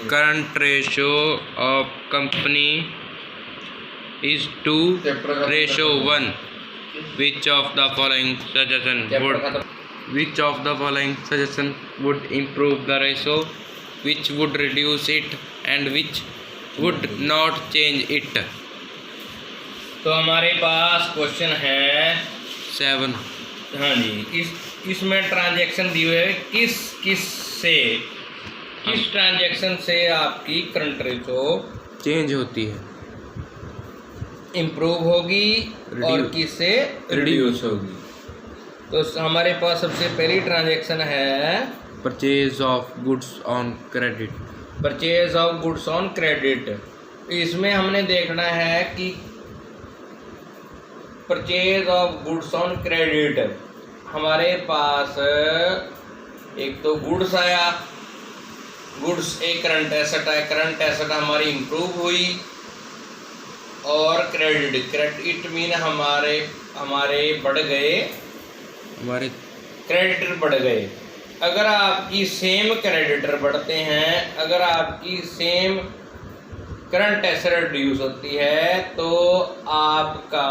current ratio of company is 2:1. Which of the following suggestion would improve the ratio, which would reduce it, and which would not change it? तो हमारे पास question है 7. हाँ जी, इसमें transaction दी हुई है किस transaction से आपकी करंट रेशो चेंज होती है, इम्प्रूव होगी और किससे रिड्यूस होगी। तो हमारे पास सबसे पहली ट्रांजैक्शन है purchase of goods on credit. Purchase of goods on credit. इसमें हमने देखना है कि purchase of goods on credit हमारे पास एक तो गुड्स आया, गुड्स एक करंट एसेट है, करंट एसेट हमारी इम्प्रूव हुई, और क्रेडिट इट मीन हमारे बढ़ गए, हमारे क्रेडिटर बढ़ गए। अगर आपकी सेम क्रेडिटर बढ़ते हैं, अगर आपकी सेम करंट एसेट रिड्यूस होती है तो आपका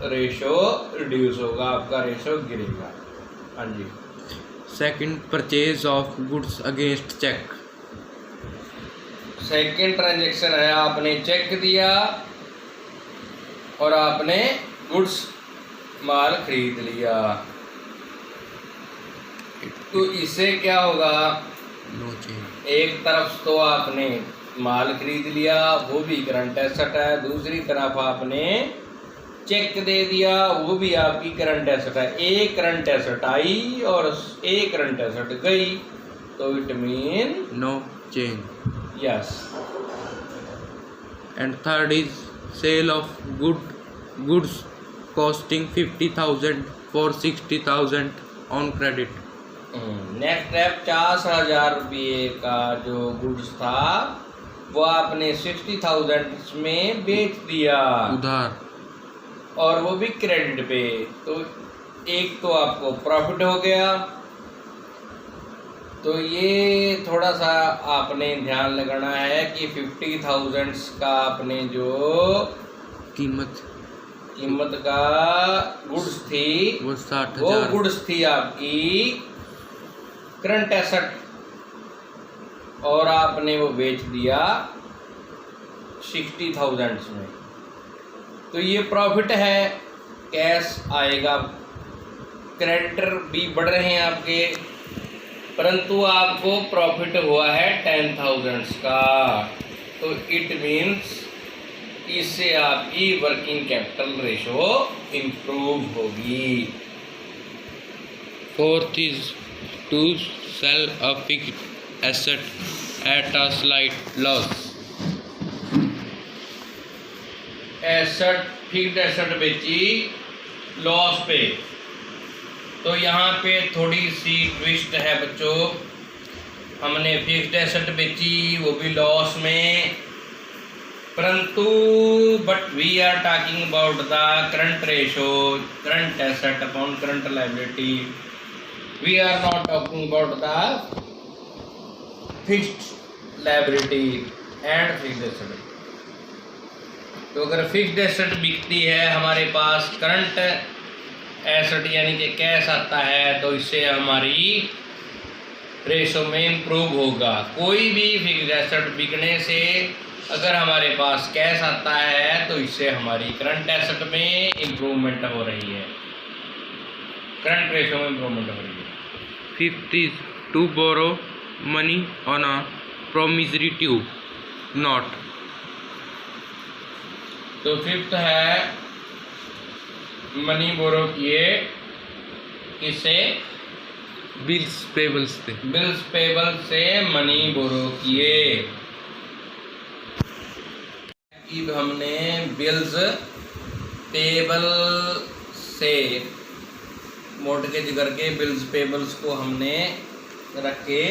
रेशो रिड्यूस होगा, आपका रेशो गिरेगा। हाँ जी। Second, purchase of goods against cheque. Second transaction है आपने चेक दिया और आपने गुड्स माल खरीद लिया, तो इससे क्या होगा, एक तरफ तो आपने माल खरीद लिया, वो भी करंट एसेट है, दूसरी तरफ आपने चेक दे दिया, वो भी आपकी करंट एसेट है। एक करंट एसेट आई और एक करंट एसेट गई, तो it mean no change. Yes. And third is sale of goods costing 50,000 for 60,000 on credit. Next step 50,000 रुपये का जो गुड्स था वो आपने 60,000 में बेच दिया उधार, और वो भी क्रेडिट पे, तो एक तो आपको प्रॉफिट हो गया। तो ये थोड़ा सा आपने ध्यान लगाना है कि 50,000 का आपने जो कीमत का गुड्स थी वो 60,000, वो गुड्स थी आपकी करंट एसेट, और आपने वो बेच दिया 60,000 में, तो ये प्रॉफिट है, कैश आएगा। क्रेडिटर भी बढ़ रहे हैं आपके, परंतु आपको प्रॉफिट हुआ है 10,000 का, तो इट मीन्स इससे आपकी वर्किंग कैपिटल रेशो इम्प्रूव होगी। Fourth is to sell a fixed asset at a slight loss. Fixed asset बेची लॉस पे, तो यहाँ पे थोड़ी सी ट्विस्ट है बच्चों। हमने फिक्स्ड एसेट बेची, वो भी लॉस में, परंतु but we are talking about the current ratio, current asset upon current liability. We are not talking about the fixed liability and fixed asset. तो अगर फिक्स्ड एसेट बिकती है, हमारे पास करंट एसेट यानी कि कैश आता है, तो इससे हमारी रेशो में इम्प्रूव होगा। कोई भी फिक्स्ड एसेट बिकने से अगर हमारे पास कैश आता है तो इससे हमारी करंट एसेट में इम्प्रूवमेंट हो रही है, करंट रेशो में इम्प्रूवमेंट हो रही है। Fifth is to borrow money on a promissory note. तो फिफ्थ है मनी बोरो किए, किससे, बिल्स पेबल्स से, बिल्स पेबल से मनी बोरो किए। हमने बिल्स पेबल से मॉर्गेज करके बिल्स पेबल्स को हमने रख के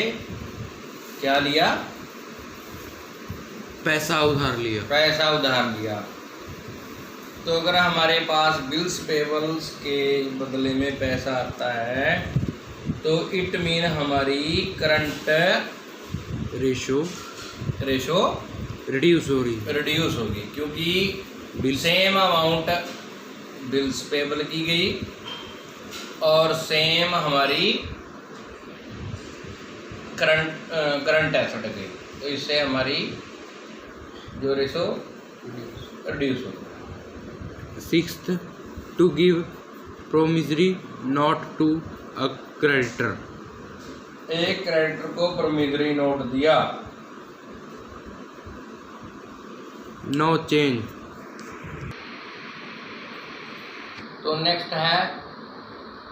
क्या लिया, पैसा उधार लिया, पैसा उधार लिया। तो अगर हमारे पास बिल्स पेबल्स के बदले में पैसा आता है तो इट मीन हमारी करंट रेशो रिड्यूस हो रही रिड्यूस होगी, क्योंकि bill same amount bills payable की गई और सेम हमारी करंट एसेट गई, तो इससे हमारी जो रेशो रिड्यूस होगी। Sixth, to give promissory note to a creditor. एक क्रेडिटर को प्रोमिसरी नोट दिया, नो चेंज। तो नेक्स्ट है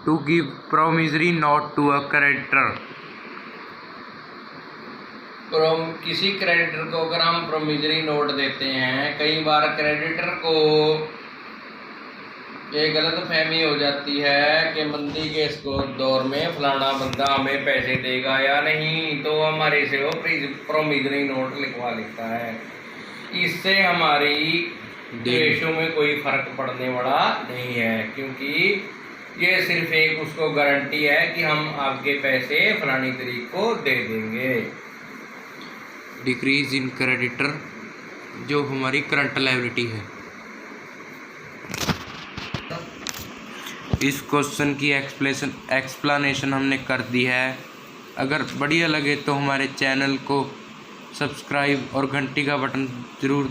to give promissory note to a creditor. किसी क्रेडिटर को अगर हम प्रोमिसरी नोट देते हैं, कई बार क्रेडिटर को ये गलत फहमी हो जाती है कि मंदी के इसको दौर में फलाना बंदा हमें पैसे देगा या नहीं, तो हमारे से वो प्रोमिसरी नोट लिखवा लेता है। इससे हमारी रेशो में कोई फर्क पड़ने वाला नहीं है, क्योंकि ये सिर्फ एक उसको गारंटी है कि हम आपके पैसे फलानी तारीख को दे देंगे। डिक्रीज इन क्रेडिटर, जो हमारी करंट लायबिलिटी है। इस क्वेश्चन की एक्सप्लेनेशन हमने कर दी है। अगर बढ़िया लगे तो हमारे चैनल को सब्सक्राइब और घंटी का बटन ज़रूर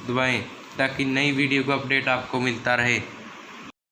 दबाएं, ताकि नई वीडियो का अपडेट आपको मिलता रहे।